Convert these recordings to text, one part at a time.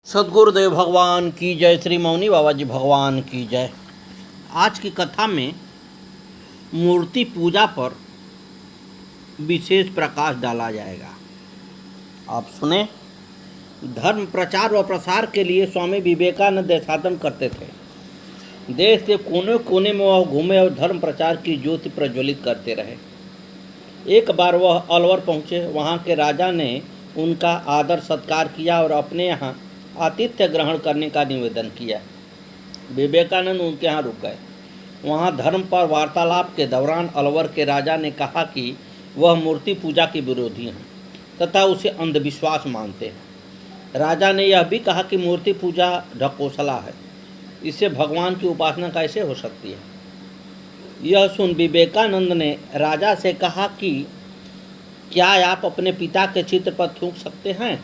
सदगुरुदेव भगवान की जय, श्री मौनी बाबा जी भगवान की जय। आज की कथा में मूर्ति पूजा पर विशेष प्रकाश डाला जाएगा। आप सुने। धर्म प्रचार व प्रसार के लिए स्वामी विवेकानंद देशाटन करते थे। देश के कोने कोने में वह घूमे और धर्म प्रचार की ज्योति प्रज्वलित करते रहे। एक बार वह अलवर पहुँचे। वहाँ के राजा ने उनका आदर सत्कार किया और अपने यहाँ आतिथ्य ग्रहण करने का निवेदन किया। विवेकानंद उनके यहाँ रुक गए। वहाँ धर्म पर वार्तालाप के दौरान अलवर के राजा ने कहा कि वह मूर्ति पूजा के विरोधी हैं तथा उसे अंधविश्वास मानते हैं। राजा ने यह भी कहा कि मूर्ति पूजा ढकोसला है, इससे भगवान की उपासना कैसे हो सकती है। यह सुन विवेकानंद ने राजा से कहा कि क्या आप अपने पिता के चित्र पर थूक सकते हैं।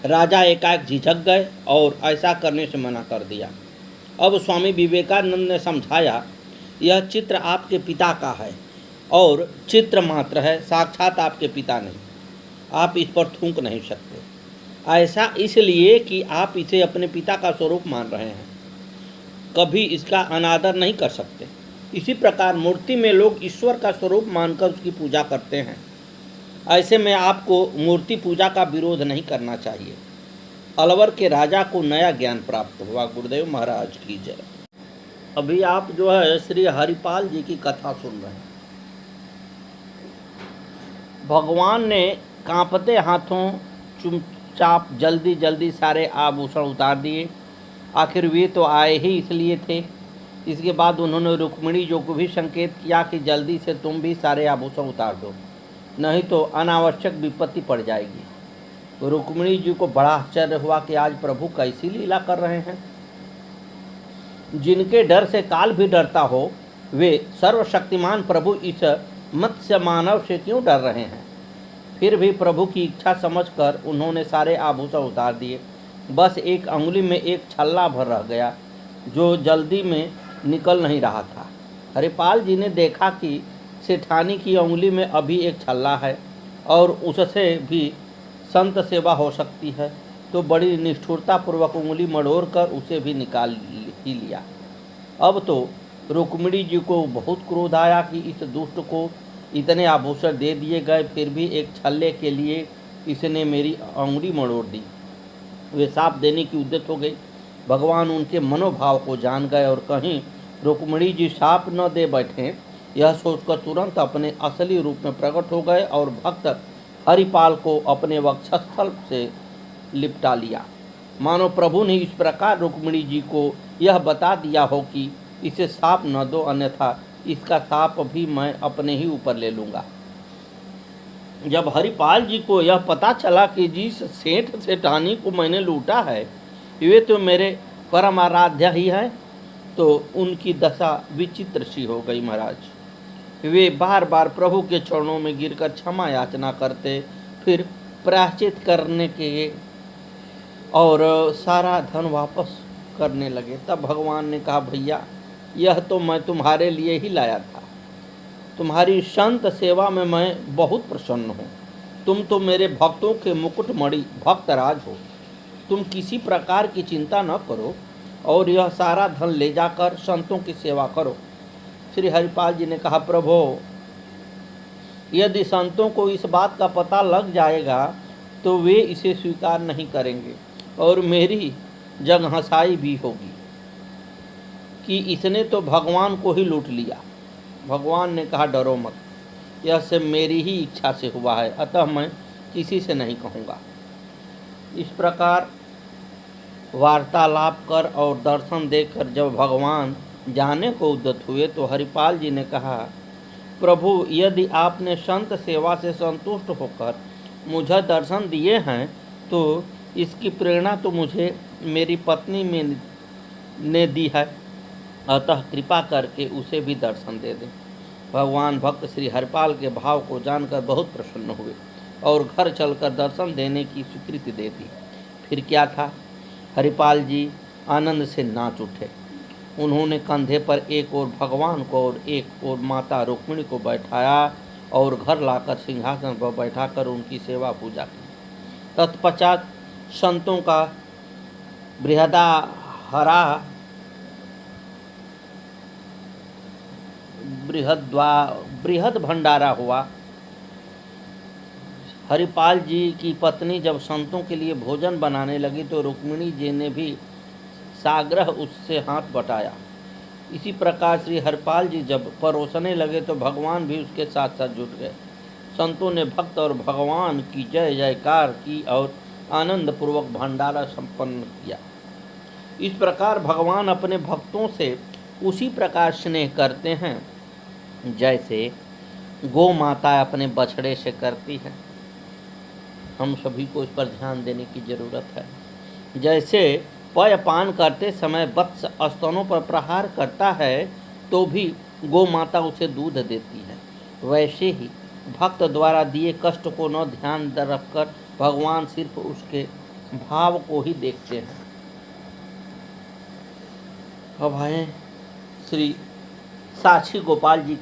राजा एकाएक झिझक गए और ऐसा करने से मना कर दिया। अब स्वामी विवेकानंद ने समझाया, यह चित्र आपके पिता का है और चित्र मात्र है, साक्षात आपके पिता नहीं। आप इस पर थूक नहीं सकते। ऐसा इसलिए कि आप इसे अपने पिता का स्वरूप मान रहे हैं, कभी इसका अनादर नहीं कर सकते। इसी प्रकार मूर्ति में लोग ईश्वर का स्वरूप मानकर उसकी पूजा करते हैं। ऐसे में आपको मूर्ति पूजा का विरोध नहीं करना चाहिए। अलवर के राजा को नया ज्ञान प्राप्त हुआ। गुरुदेव महाराज की जय। अभी आप जो है श्री हरिपाल जी की कथा सुन रहे हैं। भगवान ने कांपते हाथों चुपचाप जल्दी जल्दी सारे आभूषण उतार दिए। आखिर वे तो आए ही इसलिए थे। इसके बाद उन्होंने रुक्मिणी जी को भी संकेत किया कि जल्दी से तुम भी सारे आभूषण उतार दो, नहीं तो अनावश्यक विपत्ति पड़ जाएगी। रुक्मिणी जी को बड़ा आश्चर्य हुआ कि आज प्रभु कैसी लीला कर रहे हैं। जिनके डर से काल भी डरता हो, वे सर्वशक्तिमान प्रभु इस मत्स्य मानव से क्यों डर रहे हैं। फिर भी प्रभु की इच्छा समझकर उन्होंने सारे आभूषण उतार दिए। बस एक अंगुली में एक छल्ला भर रह गया, जो जल्दी में निकल नहीं रहा था। हरिपाल जी ने देखा कि सेठानी की उंगली में अभी एक छल्ला है और उससे भी संत सेवा हो सकती है, तो बड़ी निष्ठुरतापूर्वक उंगली मड़ोड़ कर उसे भी निकाल ही लिया। अब तो रुक्मिणी जी को बहुत क्रोध आया कि इस दुष्ट को इतने आभूषण दे दिए गए, फिर भी एक छल्ले के लिए इसने मेरी उंगली मड़ोड़ दी। वे साप देने की उद्यत हो गई। भगवान उनके मनोभाव को जान गए और कहीं रुक्मिणी जी साप न दे बैठें, यह सोचकर तुरंत अपने असली रूप में प्रकट हो गए और भक्त हरिपाल को अपने वक्षस्थल से लिपटा लिया। मानो प्रभु ने इस प्रकार रुक्मिणी जी को यह बता दिया हो कि इसे साप न दो, अन्यथा इसका साप भी मैं अपने ही ऊपर ले लूँगा। जब हरिपाल जी को यह पता चला कि जिस सेठ सेठानी को मैंने लूटा है वे तो मेरे परम आराध्य ही हैं, तो उनकी दशा विचित्र सी हो गई। महाराज वे बार बार प्रभु के चरणों में गिरकर क्षमा याचना करते, फिर प्रायश्चित करने के और सारा धन वापस करने लगे। तब भगवान ने कहा, भैया यह तो मैं तुम्हारे लिए ही लाया था। तुम्हारी संत सेवा में मैं बहुत प्रसन्न हूँ। तुम तो मेरे भक्तों के मुकुटमणि भक्तराज हो। तुम किसी प्रकार की चिंता न करो और यह सारा धन ले जाकर संतों की सेवा करो। श्री हरिपाल जी ने कहा, प्रभु यदि संतों को इस बात का पता लग जाएगा तो वे इसे स्वीकार नहीं करेंगे और मेरी जग हंसाई भी होगी कि इसने तो भगवान को ही लूट लिया। भगवान ने कहा, डरो मत, यह सब मेरी ही इच्छा से हुआ है, अतः मैं किसी से नहीं कहूँगा। इस प्रकार वार्तालाप कर और दर्शन देकर जब भगवान जाने को उद्यत हुए तो हरिपाल जी ने कहा, प्रभु यदि आपने संत सेवा से संतुष्ट होकर मुझे दर्शन दिए हैं तो इसकी प्रेरणा तो मुझे मेरी पत्नी ने दी है, अतः कृपा करके उसे भी दर्शन दे दें। भगवान भक्त श्री हरिपाल के भाव को जानकर बहुत प्रसन्न हुए और घर चलकर दर्शन देने की स्वीकृति दे दी। फिर क्या था, हरिपाल जी आनंद से नाच उठे। उन्होंने कंधे पर एक ओर भगवान को और एक ओर माता रुक्मिणी को बैठाया और घर लाकर सिंहासन पर बैठाकर उनकी सेवा पूजा की। तत्पश्चात संतों का बृहदाहरा बृहद भंडारा हुआ। हरिपाल जी की पत्नी जब संतों के लिए भोजन बनाने लगी तो रुक्मिणी जी ने भी साग्रह उससे हाथ बटाया। इसी प्रकार श्री हरिपाल जी जब परोसने लगे तो भगवान भी उसके साथ साथ जुट गए। संतों ने भक्त और भगवान की जय जयकार की और आनंद पूर्वक भंडारा संपन्न किया। इस प्रकार भगवान अपने भक्तों से उसी प्रकार स्नेह करते हैं जैसे गौ माता अपने बछड़े से करती है। हम सभी को इस पर ध्यान देने की जरूरत है। जैसे पयपान करते समय वत्स स्तनों पर प्रहार करता है तो भी गौ माता उसे दूध देती है, वैसे ही भक्त द्वारा दिए कष्ट को न ध्यान रखकर भगवान सिर्फ उसके भाव को ही देखते हैं। अब आए श्री साक्षी गोपाल जी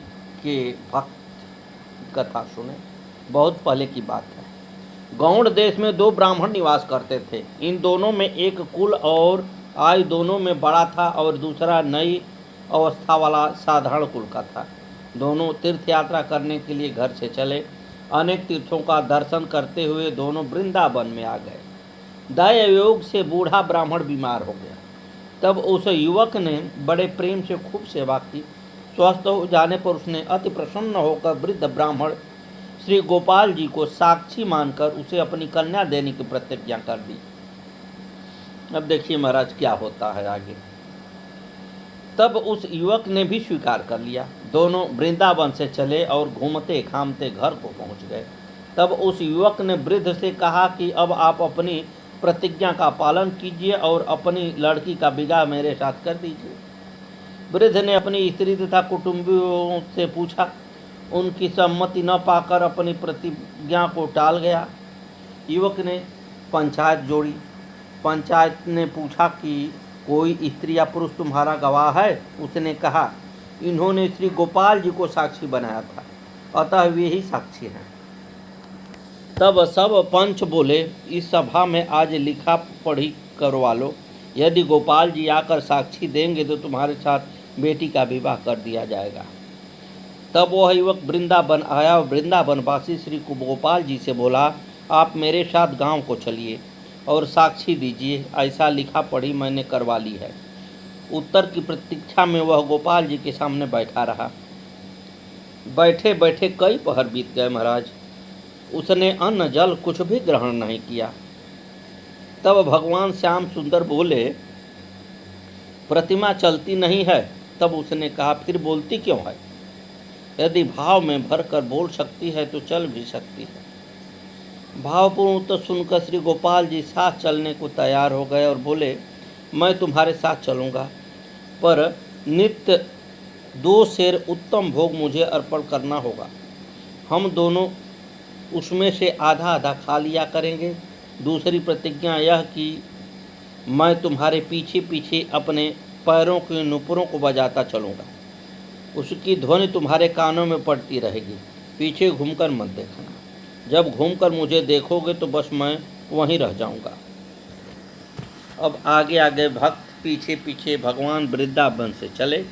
के भक्त कथा सुने। बहुत पहले की बात है। गौड़ देश में दो ब्राह्मण निवास करते थे। इन दोनों में एक कुल और आयु दोनों में बड़ा था और दूसरा नई अवस्था वाला साधारण कुल का था। दोनों तीर्थ यात्रा करने के लिए घर से चले। अनेक तीर्थों का दर्शन करते हुए दोनों वृंदावन में आ गए। दैवयोग से बूढ़ा ब्राह्मण बीमार हो गया। तब उस युवक ने बड़े प्रेम से खूब सेवा की। स्वस्थ हो जाने पर उसने अति प्रसन्न होकर वृद्ध ब्राह्मण श्री गोपाल जी को साक्षी मानकर उसे अपनी कन्या देने की प्रतिज्ञा कर दी। अब देखिए महाराज क्या होता है आगे। तब उस युवक ने भी स्वीकार कर लिया। दोनों वृंदावन से चले और घूमते घामते घर को पहुंच गए। तब उस युवक ने वृद्ध से कहा कि अब आप अपनी प्रतिज्ञा का पालन कीजिए और अपनी लड़की का विवाह मेरे साथ कर दीजिए। वृद्ध ने अपनी स्त्री तथा कुटुंबियों से पूछा। उनकी सम्मति न पाकर अपनी प्रतिज्ञा को टाल गया। युवक ने पंचायत जोड़ी। पंचायत ने पूछा कि कोई स्त्री या पुरुष तुम्हारा गवाह है? उसने कहा, इन्होंने श्री गोपाल जी को साक्षी बनाया था, अतः वे ही साक्षी हैं। तब सब पंच बोले, इस सभा में आज लिखा पढ़ी करवा लो। यदि गोपाल जी आकर साक्षी देंगे तो तुम्हारे साथ बेटी का विवाह कर दिया जाएगा। तब वह युवक वृंदावन आया और वृंदावनवासी श्री गोपाल जी से बोला, आप मेरे साथ गांव को चलिए और साक्षी दीजिए। ऐसा लिखा पढ़ी मैंने करवा ली है। उत्तर की प्रतीक्षा में वह गोपाल जी के सामने बैठा रहा। बैठे बैठे कई पहर बीत गए महाराज। उसने अन्न जल कुछ भी ग्रहण नहीं किया। तब भगवान श्याम सुंदर बोले, प्रतिमा चलती नहीं है। तब उसने कहा, फिर बोलती क्यों है? यदि भाव में भरकर बोल सकती है तो चल भी सकती है। भावपूर्ण उत्तर सुनकर श्री गोपाल जी साथ चलने को तैयार हो गए और बोले, मैं तुम्हारे साथ चलूँगा, पर नित्य 2 सेर उत्तम भोग मुझे अर्पण करना होगा। हम दोनों उसमें से आधा आधा खा लिया करेंगे। दूसरी प्रतिज्ञा यह कि मैं तुम्हारे पीछे पीछे अपने पैरों के नुपुरों को बजाता चलूँगा। उसकी ध्वनि तुम्हारे कानों में पड़ती रहेगी। पीछे घूमकर मत देखना। जब घूमकर मुझे देखोगे तो बस मैं वहीं रह जाऊँगा। अब आगे आगे भक्त पीछे पीछे भगवान वृंदावन से चले।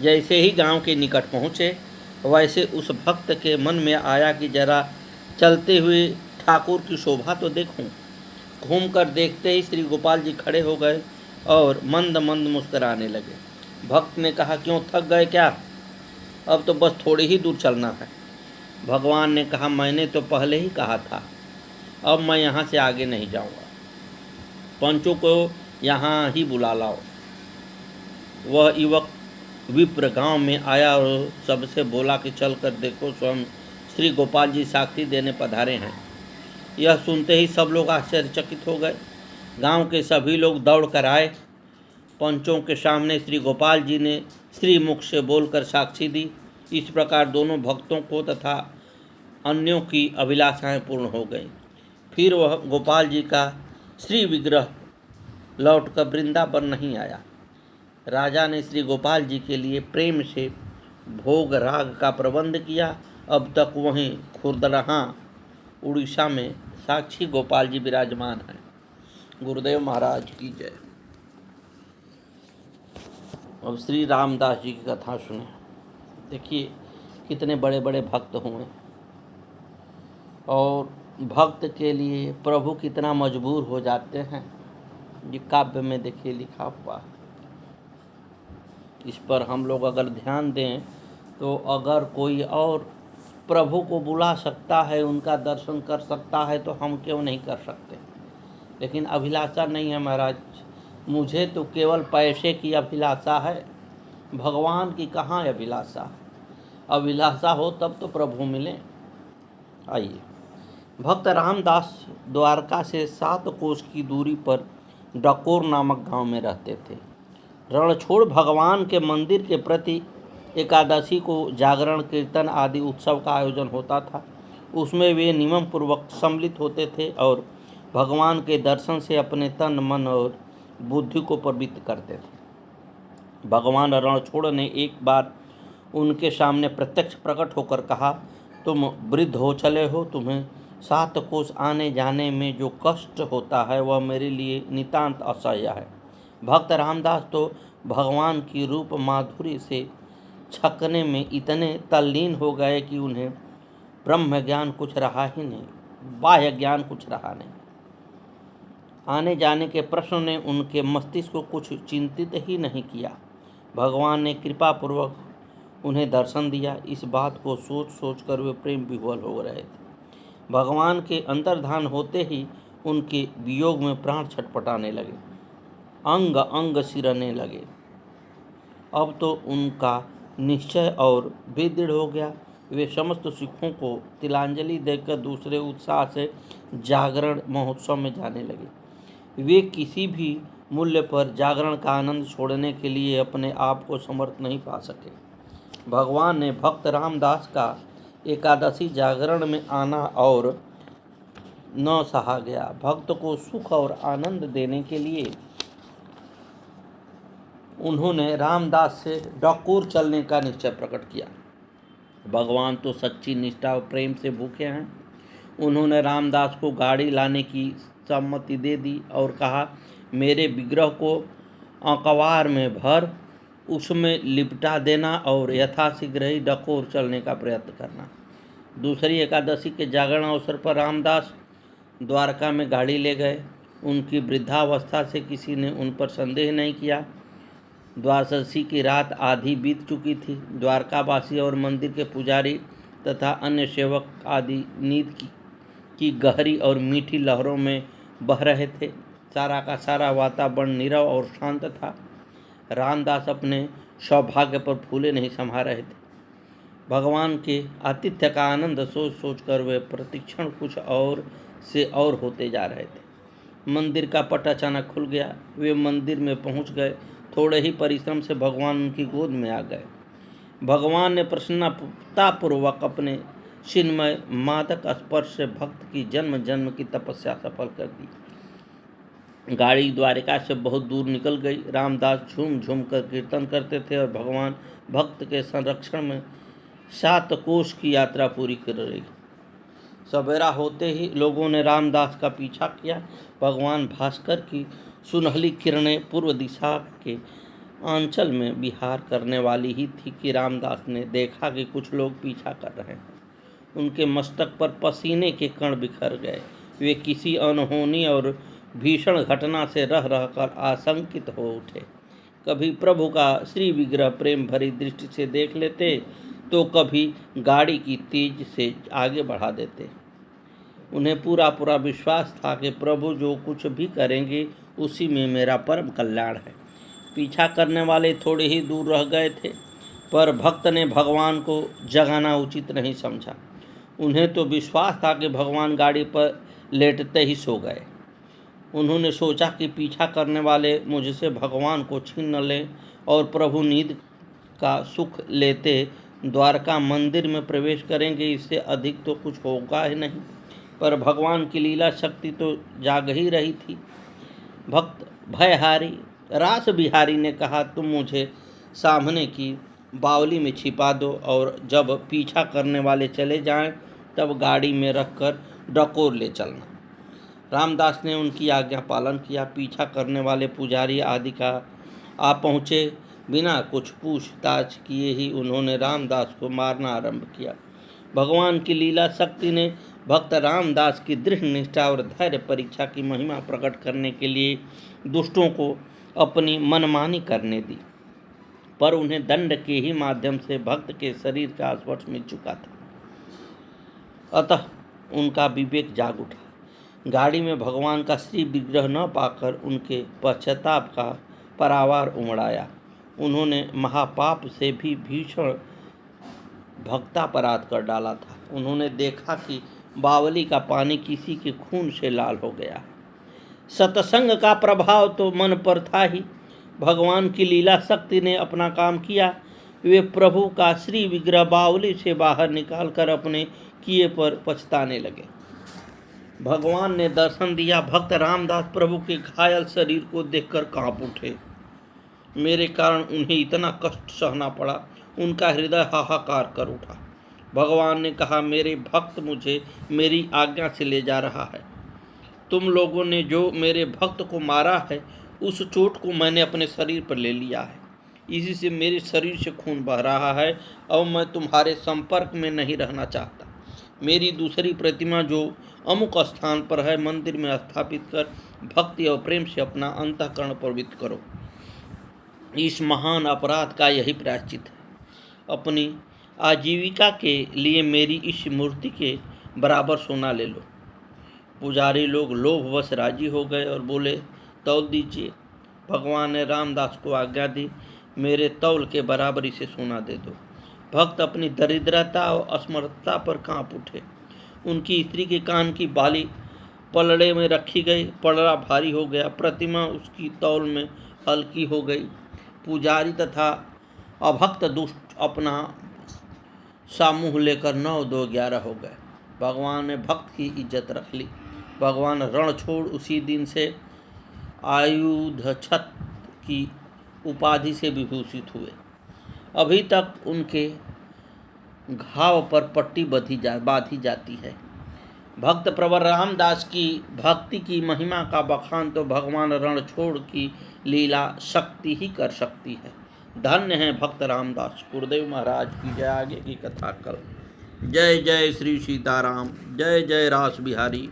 जैसे ही गांव के निकट पहुँचे वैसे उस भक्त के मन में आया कि जरा चलते हुए ठाकुर की शोभा तो देखूं। घूमकर देखते ही श्री गोपाल जी खड़े हो गए और मंद मंद मुस्कुराने लगे। भक्त ने कहा, क्यों थक गए क्या? अब तो बस थोड़ी ही दूर चलना है। भगवान ने कहा, मैंने तो पहले ही कहा था, अब मैं यहाँ से आगे नहीं जाऊँगा। पंचों को यहाँ ही बुला लाओ। वह युवक विप्र गांव में आया और सबसे बोला कि चल कर देखो, स्वयं श्री गोपाल जी साक्षी देने पधारे हैं। यह सुनते ही सब लोग आश्चर्यचकित हो गए। गांव के सभी लोग दौड़ कर आए। पंचों के सामने श्री गोपाल जी ने श्री मुख से बोलकर साक्षी दी। इस प्रकार दोनों भक्तों को तथा अन्यों की अभिलाषाएं पूर्ण हो गईं। फिर वह गोपाल जी का श्री विग्रह लौटकर वृंदावन नहीं आया। राजा ने श्री गोपाल जी के लिए प्रेम से भोग राग का प्रबंध किया। अब तक वहीं खुर्दराहा उड़ीसा में साक्षी गोपाल जी विराजमान हैं। गुरुदेव महाराज की जय। अब श्री रामदास जी की कथा सुने। देखिए कितने बड़े बड़े भक्त हुए और भक्त के लिए प्रभु कितना मजबूर हो जाते हैं, ये काव्य में देखिए लिखा हुआ है। इस पर हम लोग अगर ध्यान दें तो अगर कोई और प्रभु को बुला सकता है, उनका दर्शन कर सकता है, तो हम क्यों नहीं कर सकते। लेकिन अभिलाषा नहीं है महाराज, मुझे तो केवल पैसे की अभिलाषा है, भगवान की कहाँ अभिलाषा है। अभिलाषा हो तब तो प्रभु मिले। आइए, भक्त रामदास द्वारका से 7 कोस की दूरी पर डकोर नामक गांव में रहते थे। रणछोड़ भगवान के मंदिर के प्रति एकादशी को जागरण, कीर्तन आदि उत्सव का आयोजन होता था। उसमें वे नियम पूर्वक सम्मिलित होते थे और भगवान के दर्शन से अपने तन, मन और बुद्धि को पवित्र करते थे। भगवान रणछोड़ ने एक बार उनके सामने प्रत्यक्ष प्रकट होकर कहा, तुम वृद्ध हो चले हो, तुम्हें 7 कोस आने जाने में जो कष्ट होता है वह मेरे लिए नितांत असह्य है। भक्त रामदास तो भगवान की रूप माधुरी से छकने में इतने तल्लीन हो गए कि उन्हें ब्रह्म ज्ञान कुछ रहा ही नहीं, बाह्य ज्ञान कुछ रहा नहीं। आने जाने के प्रश्न ने उनके मस्तिष्क को कुछ चिंतित ही नहीं किया। भगवान ने कृपा पूर्वक उन्हें दर्शन दिया। इस बात को सोच सोच कर वे प्रेम विह्वल हो रहे थे। भगवान के अंतर्धान होते ही उनके वियोग में प्राण छटपटाने लगे, अंग अंग सिरने लगे। अब तो उनका निश्चय और भी दृढ़ हो गया। वे समस्त सिखों को तिलांजलि देकर दूसरे उत्साह से जागरण महोत्सव में जाने लगे। वे किसी भी मूल्य पर जागरण का आनंद छोड़ने के लिए अपने आप को समर्थ नहीं पा सके। भगवान ने भक्त रामदास का एकादशी जागरण में आना और न सहा गया। भक्त को सुख और आनंद देने के लिए उन्होंने रामदास से डकोर चलने का निश्चय प्रकट किया। भगवान तो सच्ची निष्ठा और प्रेम से भूखे हैं। उन्होंने रामदास को गाड़ी लाने की सम्मति दे दी और कहा, मेरे विग्रह को अंकवार में भर उसमें लिपटा देना और यथाशीघ्र ही डकोर चलने का प्रयत्न करना। दूसरी एकादशी के जागरण अवसर पर रामदास द्वारका में गाड़ी ले गए। उनकी वृद्धावस्था से किसी ने उन पर संदेह नहीं किया। द्वादशी की रात आधी बीत चुकी थी। द्वारकावासी और मंदिर के पुजारी तथा अन्य सेवक आदि नींद की गहरी और मीठी लहरों में बह रहे थे। सारा का सारा वातावरण नीरव और शांत था। रामदास अपने सौभाग्य पर फूले नहीं समा रहे थे। भगवान के आतिथ्य का आनंद सोच सोच कर वे प्रतिक्षण कुछ और से और होते जा रहे थे। मंदिर का पट अचानक खुल गया। वे मंदिर में पहुंच गए। थोड़े ही परिश्रम से भगवान उनकी गोद में आ गए। भगवान ने प्रसन्नतापूर्वक अपने चिन्मय मादक स्पर्श से भक्त की जन्म जन्म की तपस्या सफल कर दी। गाड़ी द्वारिका से बहुत दूर निकल गई। रामदास झूम झूम कर कीर्तन करते थे और भगवान भक्त के संरक्षण में 7 कोस की यात्रा पूरी कर रही। सवेरा होते ही लोगों ने रामदास का पीछा किया। भगवान भास्कर की सुनहली किरणें पूर्व दिशा के आंचल में विहार करने वाली ही थी कि रामदास ने देखा कि कुछ लोग पीछा कर रहे हैं। उनके मस्तक पर पसीने के कण बिखर गए। वे किसी अनहोनी और भीषण घटना से रह रहकर आशंकित हो उठे। कभी प्रभु का श्री विग्रह प्रेम भरी दृष्टि से देख लेते, तो कभी गाड़ी की तेज से आगे बढ़ा देते। उन्हें पूरा पूरा विश्वास था कि प्रभु जो कुछ भी करेंगे उसी में मेरा परम कल्याण है। पीछा करने वाले थोड़े ही दूर रह गए थे, पर भक्त ने भगवान को जगाना उचित नहीं समझा। उन्हें तो विश्वास था कि भगवान गाड़ी पर लेटते ही सो गए। उन्होंने सोचा कि पीछा करने वाले मुझसे भगवान को छीन न लें और प्रभु नींद का सुख लेते द्वारका मंदिर में प्रवेश करेंगे, इससे अधिक तो कुछ होगा ही नहीं। पर भगवान की लीला शक्ति तो जाग ही रही थी। भक्त भयहारी रास बिहारी ने कहा, तुम मुझे सामने की बावली में छिपा दो और जब पीछा करने वाले चले जाएं तब गाड़ी में रखकर डकोर ले चलना। रामदास ने उनकी आज्ञा पालन किया। पीछा करने वाले पुजारी आदि का आ पहुँचे। बिना कुछ पूछताछ किए ही उन्होंने रामदास को मारना आरंभ किया। भगवान की लीला शक्ति ने भक्त रामदास की दृढ़ निष्ठा और धैर्य परीक्षा की महिमा प्रकट करने के लिए दुष्टों को अपनी मनमानी करने दी, पर उन्हें दंड के ही माध्यम से भक्त के शरीर का स्पर्श मिल चुका था। अतः उनका विवेक जाग उठा। गाड़ी में भगवान का श्री विग्रह न पाकर उनके पश्चाताप का परावार उमड़ाया। उन्होंने महापाप से भी भीषण भक्तापराध कर डाला था। उन्होंने देखा कि बावली का पानी किसी के खून से लाल हो गया। सत्संग का प्रभाव तो मन पर था ही, भगवान की लीला शक्ति ने अपना काम किया। वे प्रभु का श्री विग्रह बावली से बाहर निकालकर अपने किए पर पछताने लगे। भगवान ने दर्शन दिया। भक्त रामदास प्रभु के घायल शरीर को देखकर कांप उठे। मेरे कारण उन्हें इतना कष्ट सहना पड़ा। उनका हृदय हाहाकार कर उठा। भगवान ने कहा, मेरे भक्त मुझे मेरी आज्ञा से ले जा रहा है। तुम लोगों ने जो मेरे भक्त को मारा है, उस चोट को मैंने अपने शरीर पर ले लिया है। इसी से मेरे शरीर से खून बह रहा है। अब मैं तुम्हारे संपर्क में नहीं रहना चाहता। मेरी दूसरी प्रतिमा जो अमुक स्थान पर है, मंदिर में स्थापित कर भक्ति और प्रेम से अपना अंतःकरण पवित्र करो। इस महान अपराध का यही प्रायश्चित है। अपनी आजीविका के लिए मेरी इस मूर्ति के बराबर सोना ले लो। पुजारी लोग लोभवश राजी हो गए और बोले, तौल दीजिए। भगवान ने रामदास को आज्ञा दी, मेरे तौल के बराबर इसे सोना दे दो। भक्त अपनी दरिद्रता और असमर्थता पर कांप उठे। उनकी स्त्री के कान की बाली पलड़े में रखी गई। पलड़ा भारी हो गया। प्रतिमा उसकी तौल में हल्की हो गई। पुजारी तथा अभक्त दुष्ट अपना सामूह लेकर 9-2-11 हो गए। भगवान ने भक्त की इज्जत रख ली। भगवान रण छोड़ उसी दिन से आयुधछत की उपाधि से विभूषित हुए। अभी तक उनके घाव पर पट्टी बांधी जाती है। भक्त प्रवर रामदास की भक्ति की महिमा का बखान तो भगवान रणछोड़ की लीला शक्ति ही कर सकती है। धन्य है भक्त रामदास। गुरुदेव महाराज की जय। आगे की कथा कल। जय जय श्री सीताराम। जय जय रास बिहारी।